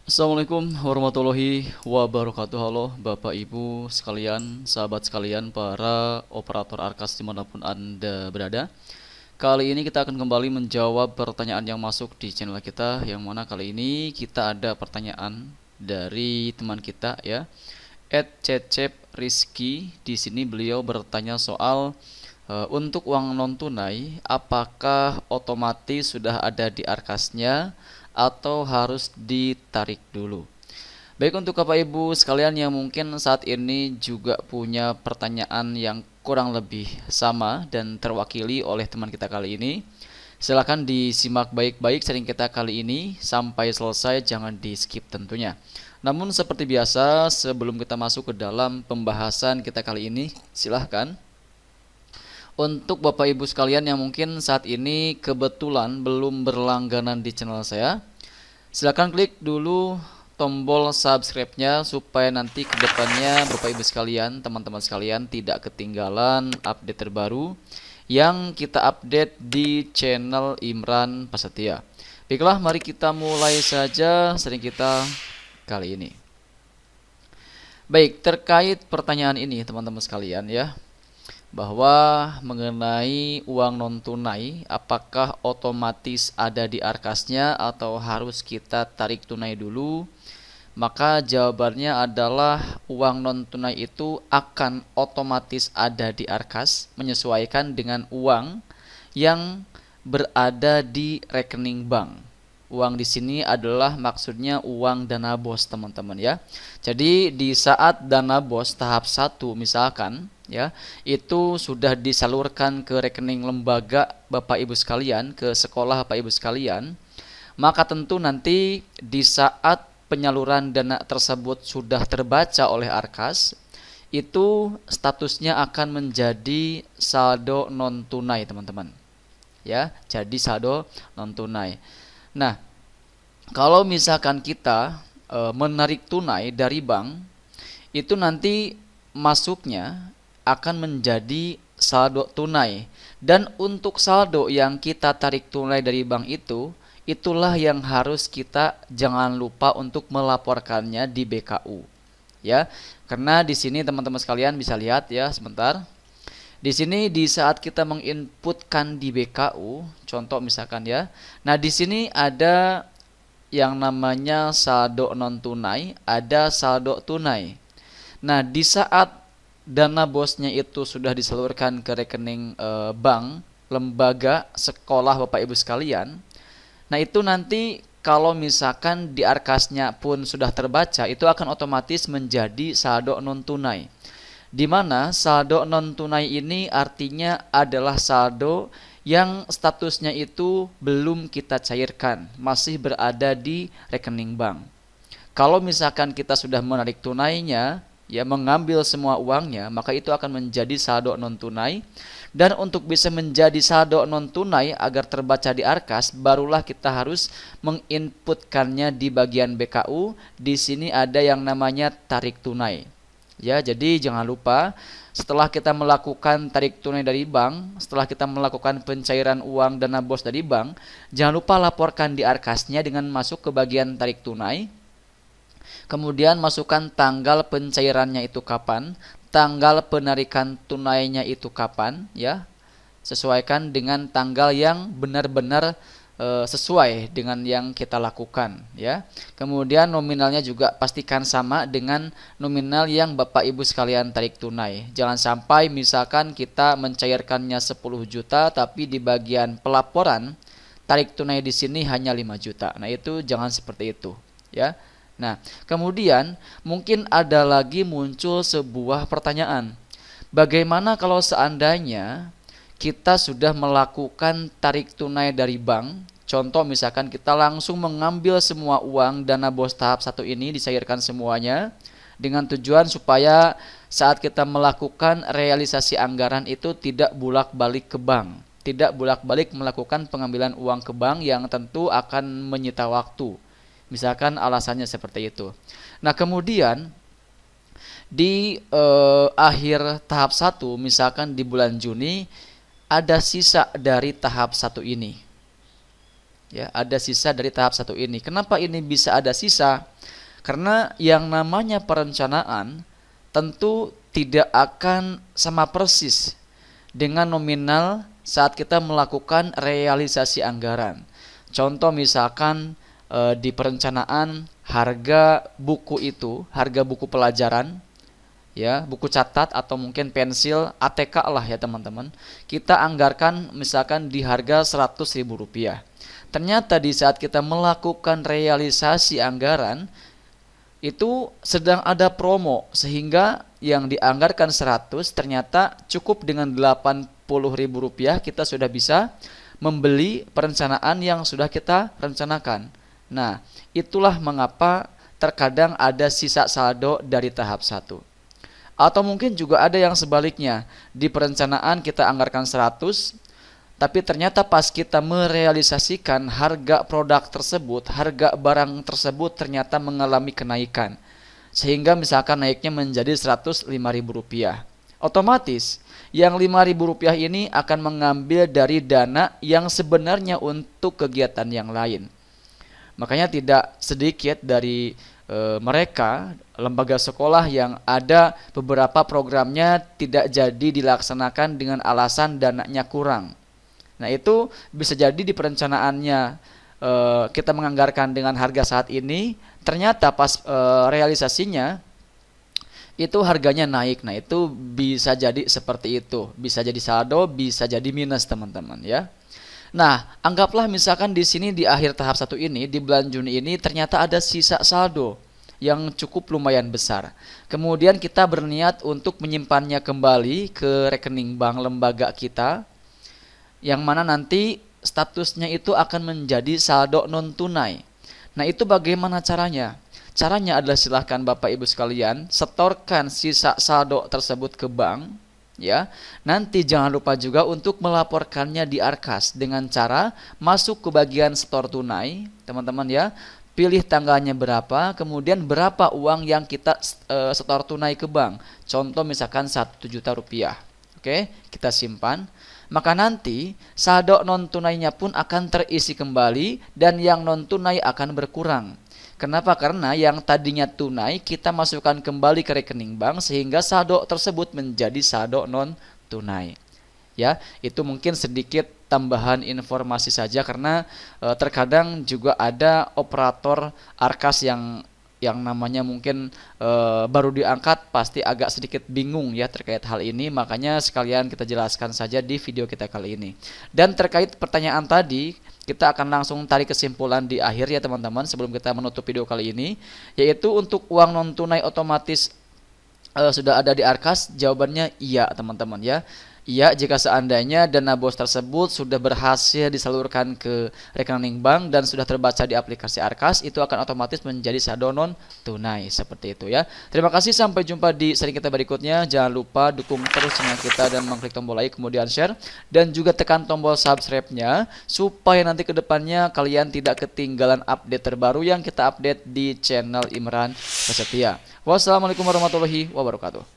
Assalamualaikum warahmatullahi wabarakatuh. Halo Bapak Ibu sekalian, sahabat sekalian, para operator Arkas dimanapun Anda berada. Kali ini kita akan kembali menjawab pertanyaan yang masuk di channel kita, yang mana kali ini kita ada pertanyaan dari teman kita ya, @cecep Rizky. Di sini beliau bertanya soal untuk uang non tunai, apakah otomatis sudah ada di Arkasnya atau harus ditarik dulu? Baik, untuk Bapak Ibu sekalian yang mungkin saat ini juga punya pertanyaan yang kurang lebih sama dan terwakili oleh teman kita kali ini, silakan disimak baik-baik sharing kita kali ini sampai selesai, jangan di skip tentunya. Namun seperti biasa, sebelum kita masuk ke dalam pembahasan kita kali ini, silahkan untuk Bapak Ibu sekalian yang mungkin saat ini kebetulan belum berlangganan di channel saya, silakan klik dulu tombol subscribe-nya supaya nanti kedepannya Bapak Ibu sekalian, teman-teman sekalian tidak ketinggalan update terbaru yang kita update di channel Imran Prasetya. Baiklah, mari kita mulai saja sharing kita kali ini. Baik, terkait pertanyaan ini teman-teman sekalian ya, bahwa mengenai uang non tunai apakah otomatis ada di Arkasnya atau harus kita tarik tunai dulu, maka jawabannya adalah uang non tunai itu akan otomatis ada di Arkas menyesuaikan dengan uang yang berada di rekening bank. Uang di sini adalah maksudnya uang dana bos teman-teman ya. Jadi di saat dana bos tahap 1 misalkan ya, itu sudah disalurkan ke rekening lembaga Bapak Ibu sekalian, ke sekolah Bapak Ibu sekalian, maka tentu nanti di saat penyaluran dana tersebut sudah terbaca oleh Arkas, itu statusnya akan menjadi saldo non tunai teman-teman ya, jadi saldo non tunai. Nah, kalau misalkan kita menarik tunai dari bank, itu nanti masuknya akan menjadi saldo tunai. Dan untuk saldo yang kita tarik tunai dari bank itu, itulah yang harus kita jangan lupa untuk melaporkannya di BKU. Ya, karena di sini teman-teman sekalian bisa lihat ya sebentar. Di sini di saat kita menginputkan di BKU, contoh misalkan ya. Nah, di sini ada yang namanya saldo non tunai, ada saldo tunai. Nah, di saat dana bosnya itu sudah disalurkan ke rekening bank, lembaga, sekolah Bapak Ibu sekalian, nah itu nanti kalau misalkan di Arkasnya pun sudah terbaca, itu akan otomatis menjadi saldo non tunai. Di mana saldo non tunai ini artinya adalah saldo yang statusnya itu belum kita cairkan, masih berada di rekening bank. Kalau misalkan kita sudah menarik tunainya, ya mengambil semua uangnya, maka itu akan menjadi saldo non tunai. Dan untuk bisa menjadi saldo non tunai agar terbaca di Arkas, barulah kita harus menginputkannya di bagian BKU. Di sini ada yang namanya tarik tunai. Ya, jadi jangan lupa setelah kita melakukan tarik tunai dari bank, setelah kita melakukan pencairan uang dana bos dari bank, jangan lupa laporkan di Arkasnya dengan masuk ke bagian tarik tunai. Kemudian masukkan tanggal pencairannya itu kapan, tanggal penarikan tunainya itu kapan ya. Sesuaikan dengan tanggal yang benar-benar sesuai dengan yang kita lakukan ya. Kemudian nominalnya juga pastikan sama dengan nominal yang Bapak Ibu sekalian tarik tunai. Jangan sampai misalkan kita mencairkannya 10 juta tapi di bagian pelaporan tarik tunai di sini hanya 5 juta. Nah, itu jangan seperti itu ya. Nah, kemudian mungkin ada lagi muncul sebuah pertanyaan. Bagaimana kalau seandainya kita sudah melakukan tarik tunai dari bank, contoh misalkan kita langsung mengambil semua uang dana bos tahap 1 ini, dicairkan semuanya dengan tujuan supaya saat kita melakukan realisasi anggaran itu tidak bolak-balik ke bank, tidak bolak-balik melakukan pengambilan uang ke bank yang tentu akan menyita waktu. Misalkan alasannya seperti itu. Nah, kemudian di akhir tahap 1, misalkan di bulan Juni, ada sisa dari tahap 1 ini. Ya, ada sisa dari tahap 1 ini. Kenapa ini bisa ada sisa? Karena yang namanya perencanaan tentu tidak akan sama persis dengan nominal saat kita melakukan realisasi anggaran. Contoh misalkan di perencanaan harga buku itu, harga buku pelajaran, ya, buku catat atau mungkin pensil ATK lah ya teman-teman. Kita anggarkan misalkan di harga Rp100.000. Ternyata di saat kita melakukan realisasi anggaran itu sedang ada promo sehingga yang dianggarkan 100 ternyata cukup dengan Rp80.000 kita sudah bisa membeli perencanaan yang sudah kita rencanakan. Nah, itulah mengapa terkadang ada sisa saldo dari tahap 1. Atau mungkin juga ada yang sebaliknya, di perencanaan kita anggarkan 100, tapi ternyata pas kita merealisasikan harga produk tersebut, harga barang tersebut ternyata mengalami kenaikan. Sehingga misalkan naiknya menjadi Rp105.000. Otomatis yang Rp5.000 ini akan mengambil dari dana yang sebenarnya untuk kegiatan yang lain. Makanya tidak sedikit dari mereka, lembaga sekolah yang ada beberapa programnya tidak jadi dilaksanakan dengan alasan dananya kurang. Nah, itu bisa jadi di perencanaannya kita menganggarkan dengan harga saat ini, ternyata pas realisasinya itu harganya naik. Nah, itu bisa jadi seperti itu. Bisa jadi saldo, bisa jadi minus teman-teman ya. Nah, anggaplah misalkan di sini di akhir tahap 1 ini, di bulan Juni ini ternyata ada sisa saldo yang cukup lumayan besar. Kemudian kita berniat untuk menyimpannya kembali ke rekening bank lembaga kita, yang mana nanti statusnya itu akan menjadi saldo non tunai. Nah, itu bagaimana caranya? Caranya adalah silahkan Bapak Ibu sekalian setorkan sisa saldo tersebut ke bank, ya. Nanti jangan lupa juga untuk melaporkannya di Arkas dengan cara masuk ke bagian setor tunai, teman-teman ya. Pilih tanggalnya berapa, kemudian berapa uang yang kita setor tunai ke bank. Contoh misalkan Rp1 juta. Oke, kita simpan. Maka nanti saldo non tunainya pun akan terisi kembali dan yang non tunai akan berkurang. Kenapa? Karena yang tadinya tunai kita masukkan kembali ke rekening bank sehingga saldo tersebut menjadi saldo non tunai. Ya, itu mungkin sedikit tambahan informasi saja karena terkadang juga ada operator Arkas yang namanya mungkin baru diangkat, pasti agak sedikit bingung ya terkait hal ini. Makanya sekalian kita jelaskan saja di video kita kali ini. Dan terkait pertanyaan tadi, kita akan langsung tarik kesimpulan di akhir ya teman-teman, sebelum kita menutup video kali ini, yaitu untuk uang non tunai otomatis sudah ada di Arkas. Jawabannya iya teman-teman ya. Iya, jika seandainya dana BOS tersebut sudah berhasil disalurkan ke rekening bank dan sudah terbaca di aplikasi Arkas, itu akan otomatis menjadi saldo non tunai, seperti itu ya. Terima kasih, sampai jumpa di seri kita berikutnya. Jangan lupa dukung terus channel kita dan mengklik tombol like, kemudian share, dan juga tekan tombol subscribe-nya supaya nanti kedepannya kalian tidak ketinggalan update terbaru yang kita update di channel Imran Prasetya. Wassalamualaikum warahmatullahi wabarakatuh.